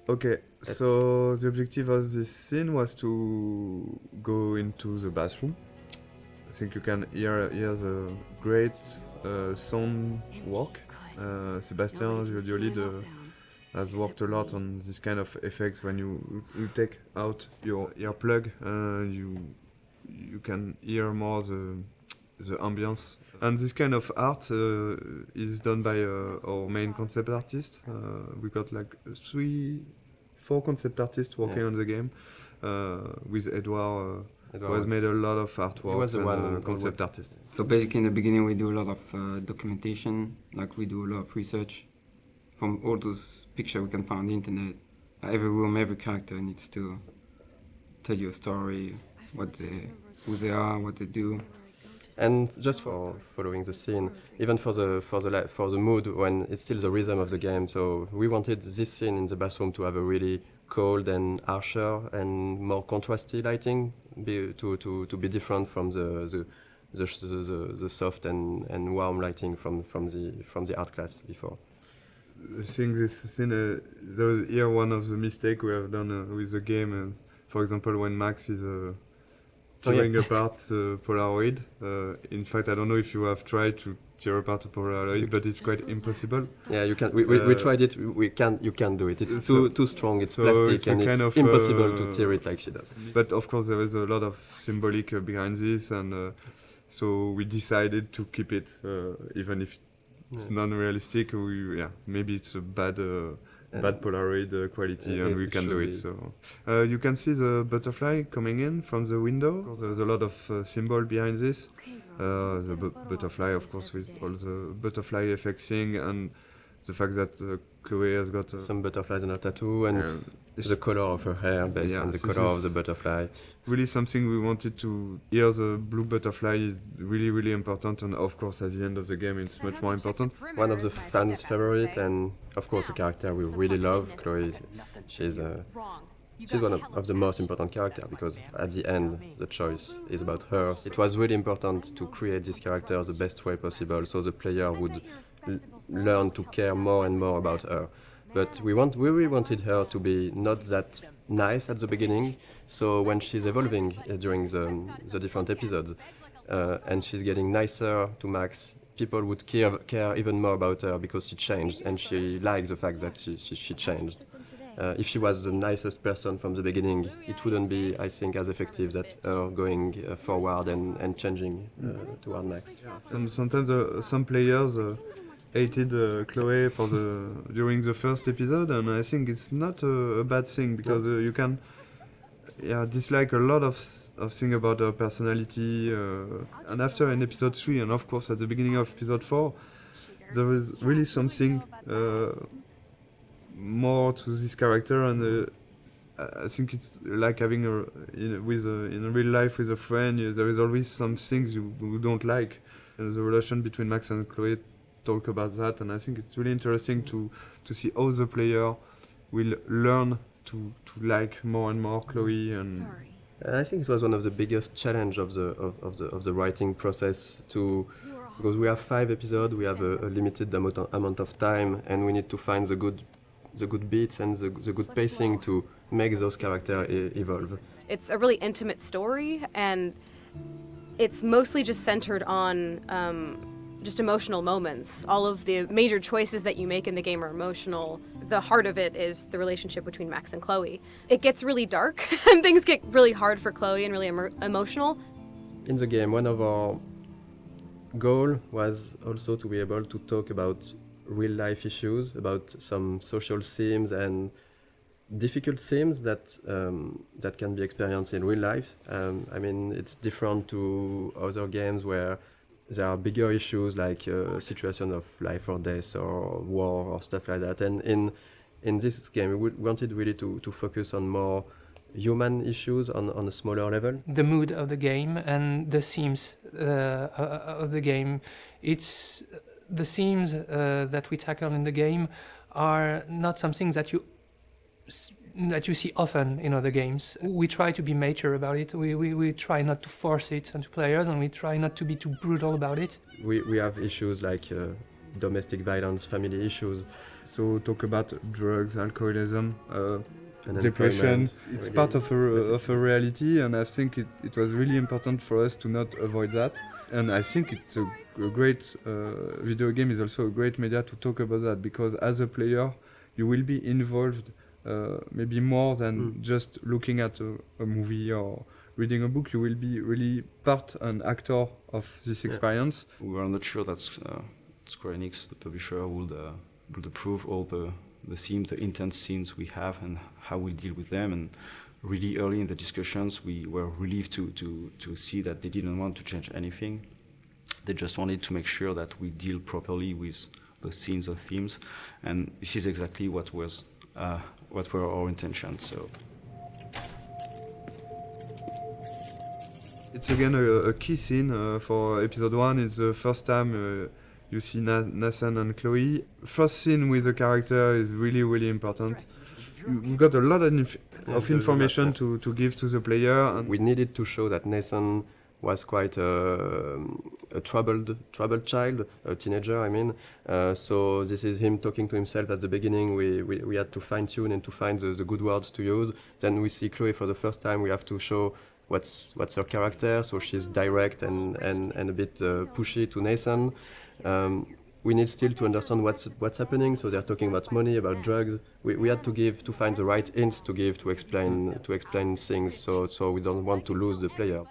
Okay, so the objective of this scene was to go into the bathroom. I think you can hear the great sound work. Sebastian, the audio lead, has worked a lot on this kind of effects. When you take out your earplug, you can hear more the ambience. And this kind of art is done by our main concept artist. We got like 4 concept artists working on the game, with Edouard, who has made a lot of artwork. He was the one concept artist. So basically in the beginning we do a lot of documentation, like we do a lot of research. From all those pictures we can find on the internet, every room, every character needs to tell you a story, who they are, what they do. And just for following the scene, even for the mood when it's still the rhythm of the game. So we wanted this scene in the bathroom to have a really cold and harsher and more contrasty lighting, to be different from the soft and warm lighting from the art class before. I think this scene, there was here one of the mistakes we have done with the game. For example, when Max is tearing apart the Polaroid. In fact, I don't know if you have tried to tear apart a Polaroid, but it's quite impossible. Yeah, you can. We tried it. You can't do it. It's too strong. It's plastic, and it's impossible to tear it like she does. But of course, there is a lot of symbolic behind this, and so we decided to keep it, even if it's non-realistic. Maybe it's a bad Polaroid quality, and we can do it. So you can see the butterfly coming in from the window. There's a lot of symbol behind this. The butterfly, of course, with all the butterfly effects thing, and the fact that Chloe has got some butterflies on her tattoo, and the color of her hair based on the color of the butterfly. Really something we wanted to. Here the blue butterfly is really, really important, and of course at the end of the game it's much more important. One of the fans' favorite, and of course a character we really love, Chloe. She's one of the most important characters, because at the end the choice is about her. It was really important to create this character the best way possible, so the player would learn to care more and more about her. But we really wanted her to be not that nice at the beginning, so when she's evolving during the different episodes, and she's getting nicer to Max, people would care even more about her because she changed, and she likes the fact that she changed. If she was the nicest person from the beginning, it wouldn't be, I think, as effective that her going forward and changing toward Max. Sometimes some players hated Chloe during the first episode, and I think it's not a bad thing, because you can dislike a lot of things about her personality, and after in episode 3, and of course at the beginning of episode 4, there is really something more to this character, and I think it's like having in real life with a friend. There is always some things you don't like, and the relation between Max and Chloe talk about that, and I think it's really interesting to see how the player will learn to like more and more Chloe. And I think it was one of the biggest challenge of the writing process, because we have 5 episodes, we have a limited amount of time, and we need to find the good beats and the good pacing to make those characters evolve. It's a really intimate story, and it's mostly just centered on just emotional moments. All of the major choices that you make in the game are emotional. The heart of it is the relationship between Max and Chloe. It gets really dark, and things get really hard for Chloe and really emotional. In the game, one of our goals was also to be able to talk about real-life issues, about some social themes and difficult themes that can be experienced in real life. I mean, it's different to other games where there are bigger issues like a situation of life or death or war or stuff like that. And in this game, we wanted really to focus on more human issues on a smaller level. The mood of the game and the themes of the game. It's the themes that we tackle in the game are not something that you see often in other games. We try to be mature about it. We try not to force it onto players, and we try not to be too brutal about it. We have issues like domestic violence, family issues. So talk about drugs, alcoholism, Unemployment, depression. It's really part of a reality, and I think it was really important for us to not avoid that. And I think it's a great video game is also a great media to talk about that, because as a player you will be involved maybe more than just looking at a movie or reading a book. You will be really part and actor of this experience. We were not sure that Square Enix, the publisher, would approve all the themes, the intense scenes we have, and how we deal with them. And really early in the discussions, we were relieved to see that they didn't want to change anything. They just wanted to make sure that we deal properly with the scenes or themes, and this is exactly what were our intentions. So. It's again a key scene for episode 1. It's the first time you see Nathan and Chloe. First scene with the character is really, really important. We got a lot of information to give to the player. And we needed to show that Nathan was quite a troubled child, a teenager, I mean. So this is him talking to himself at the beginning. We had to fine-tune and to find the good words to use. Then we see Chloe for the first time. We have to show what's her character, so she's direct and a bit pushy to Nathan. We need still to understand what's happening. So they're talking about money, about drugs. We had to find the right hints to give to explain things. So we don't want to lose the player.